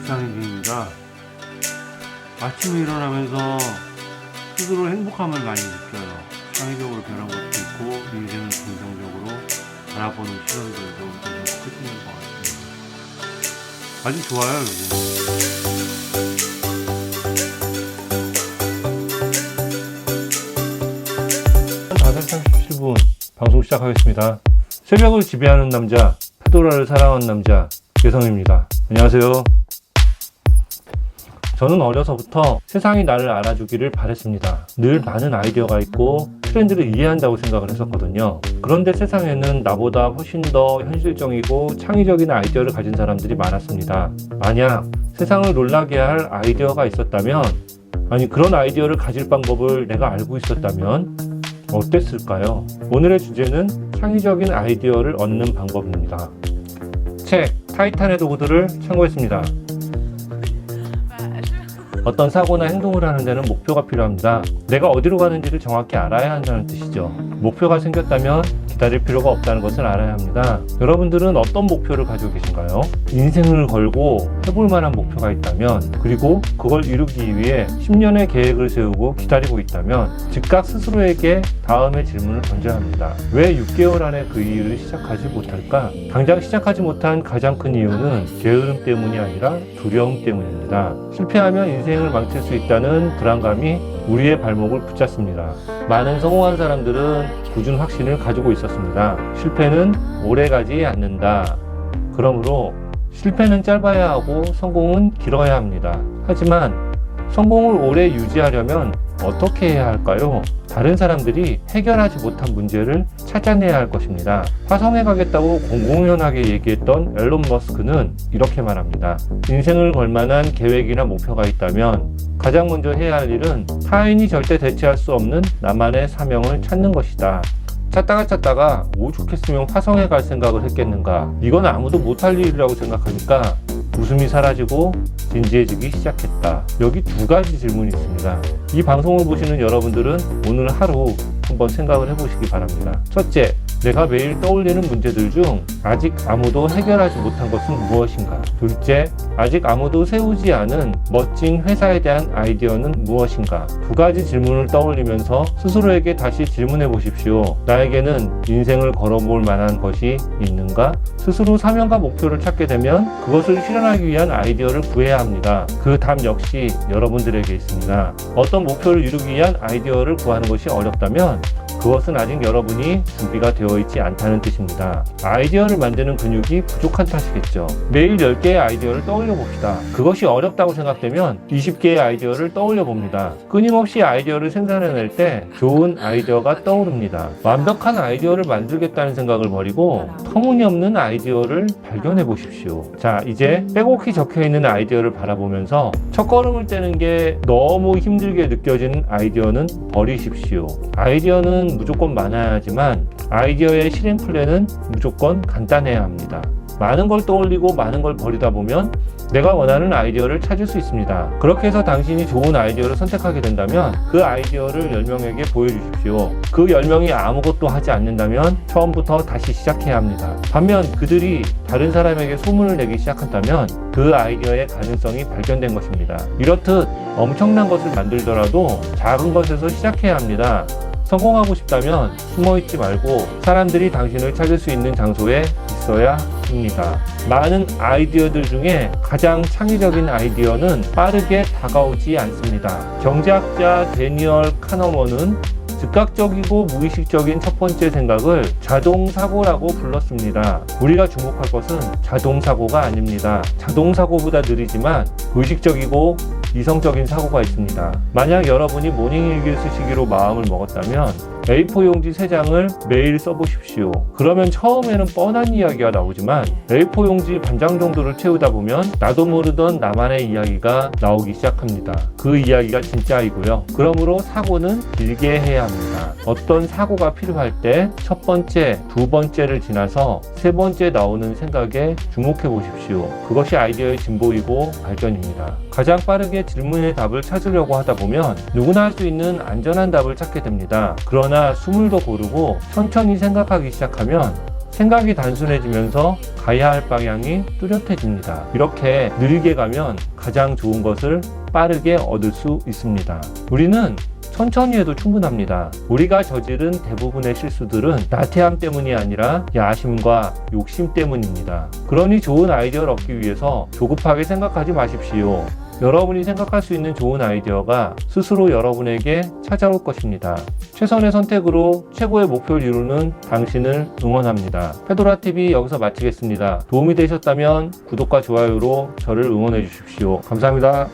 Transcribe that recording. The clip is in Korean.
이상입니다. 아침에 일어나면서 스스로 행복함을 많이 느껴요. 창의적으로 변한 것도 있고 인생을 긍정적으로 바라보는 시선들도 점점 커지는 것 같습니다. 아주 좋아요, 요즘. 5시 37분 방송 시작하겠습니다. 새벽을 지배하는 남자, 페도라를 사랑하는 남자 개성입니다. 안녕하세요. 저는 어려서부터 세상이 나를 알아주기를 바랬습니다. 늘 많은 아이디어가 있고 트렌드를 이해한다고 생각을 했었거든요. 그런데 세상에는 나보다 훨씬 더 현실적이고 창의적인 아이디어를 가진 사람들이 많았습니다. 만약 세상을 놀라게 할 아이디어가 있었다면, 아니 그런 아이디어를 가질 방법을 내가 알고 있었다면 어땠을까요? 오늘의 주제는 창의적인 아이디어를 얻는 방법입니다. 책 타이탄의 도구들을 참고했습니다. 어떤 사고나 행동을 하는 데는 목표가 필요합니다. 내가 어디로 가는지를 정확히 알아야 한다는 뜻이죠. 목표가 생겼다면 기다릴 필요가 없다는 것을 알아야 합니다. 여러분들은 어떤 목표를 가지고 계신가요? 인생을 걸고 해볼 만한 목표가 있다면, 그리고 그걸 이루기 위해 10년의 계획을 세우고 기다리고 있다면 즉각 스스로에게 다음의 질문을 던져야 합니다. 왜 6개월 안에 그 일을 시작하지 못할까? 당장 시작하지 못한 가장 큰 이유는 게으름 때문이 아니라 두려움 때문입니다. 실패하면 인생을 망칠 수 있다는 불안감이 우리의 발목을 붙잡습니다. 많은 성공한 사람들은 굳은 확신을 가지고 있었습니다. 실패는 오래가지 않는다. 그러므로 실패는 짧아야 하고 성공은 길어야 합니다. 하지만 성공을 오래 유지하려면 어떻게 해야 할까요? 다른 사람들이 해결하지 못한 문제를 찾아내야 할 것입니다. 화성에 가겠다고 공공연하게 얘기했던 앨런 머스크는 이렇게 말합니다. 인생을 걸만한 계획이나 목표가 있다면 가장 먼저 해야 할 일은 타인이 절대 대체할 수 없는 나만의 사명을 찾는 것이다. 찾다가 오죽했으면 화성에 갈 생각을 했겠는가. 이건 아무도 못할 일이라고 생각하니까 웃음이 사라지고 진지해지기 시작했다. 여기 두 가지 질문이 있습니다. 이 방송을 보시는 여러분들은 오늘 하루 한번 생각을 해보시기 바랍니다. 첫째, 내가 매일 떠올리는 문제들 중 아직 아무도 해결하지 못한 것은 무엇인가? 둘째, 아직 아무도 세우지 않은 멋진 회사에 대한 아이디어는 무엇인가? 두 가지 질문을 떠올리면서 스스로에게 다시 질문해 보십시오. 나에게는 인생을 걸어볼 만한 것이 있는가? 스스로 사명과 목표를 찾게 되면 그것을 실현하기 위한 아이디어를 구해야 합니다. 그 답 역시 여러분들에게 있습니다. 어떤 목표를 이루기 위한 아이디어를 구하는 것이 어렵다면 그것은 아직 여러분이 준비가 되어 있지 않다는 뜻입니다. 아이디어를 만드는 근육이 부족한 탓이겠죠. 매일 10개의 아이디어를 떠올려 봅시다. 그것이 어렵다고 생각되면 20개의 아이디어를 떠올려 봅니다. 끊임없이 아이디어를 생산해낼 때 좋은 아이디어가 떠오릅니다. 완벽한 아이디어를 만들겠다는 생각을 버리고 터무니없는 아이디어를 발견해 보십시오. 자, 이제 빼곡히 적혀있는 아이디어를 바라보면서 첫걸음을 떼는 게 너무 힘들게 느껴지는 아이디어는 버리십시오. 아이디어는 무조건 많아야 하지만 아이디어의 실행 플랜은 무조건 간단해야 합니다. 많은 걸 떠올리고 많은 걸 버리다 보면 내가 원하는 아이디어를 찾을 수 있습니다. 그렇게 해서 당신이 좋은 아이디어를 선택하게 된다면 그 아이디어를 10명에게 보여주십시오. 그 10명이 아무것도 하지 않는다면 처음부터 다시 시작해야 합니다. 반면 그들이 다른 사람에게 소문을 내기 시작한다면 그 아이디어의 가능성이 발견된 것입니다. 이렇듯 엄청난 것을 만들더라도 작은 것에서 시작해야 합니다. 성공하고 싶다면 숨어있지 말고 사람들이 당신을 찾을 수 있는 장소에 있어야 합니다. 많은 아이디어들 중에 가장 창의적인 아이디어는 빠르게 다가오지 않습니다. 경제학자 데니얼 카너먼은 즉각적이고 무의식적인 첫 번째 생각을 자동사고라고 불렀습니다. 우리가 주목할 것은 자동사고가 아닙니다. 자동사고보다 느리지만 의식적이고 이성적인 사고가 있습니다. 만약 여러분이 모닝일기를 쓰시기로 마음을 먹었다면 A4 용지 3장을 매일 써보십시오. 그러면 처음에는 뻔한 이야기가 나오지만 A4 용지 반장 정도를 채우다 보면 나도 모르던 나만의 이야기가 나오기 시작합니다. 그 이야기가 진짜이고요. 그러므로 사고는 길게 해야 합니다. 어떤 사고가 필요할 때 첫 번째, 두 번째를 지나서 세 번째 나오는 생각에 주목해 보십시오. 그것이 아이디어의 진보이고 발전입니다. 가장 빠르게 질문의 답을 찾으려고 하다 보면 누구나 할 수 있는 안전한 답을 찾게 됩니다. 그러나 숨을 더 고르고 천천히 생각하기 시작하면 생각이 단순해지면서 가야 할 방향이 뚜렷해집니다. 이렇게 느리게 가면 가장 좋은 것을 빠르게 얻을 수 있습니다. 우리는 천천히 해도 충분합니다. 우리가 저지른 대부분의 실수들은 나태함 때문이 아니라 야심과 욕심 때문입니다. 그러니 좋은 아이디어를 얻기 위해서 조급하게 생각하지 마십시오. 여러분이 생각할 수 있는 좋은 아이디어가 스스로 여러분에게 찾아올 것입니다. 최선의 선택으로 최고의 목표를 이루는 당신을 응원합니다. 페도라TV 여기서 마치겠습니다. 도움이 되셨다면 구독과 좋아요로 저를 응원해 주십시오. 감사합니다.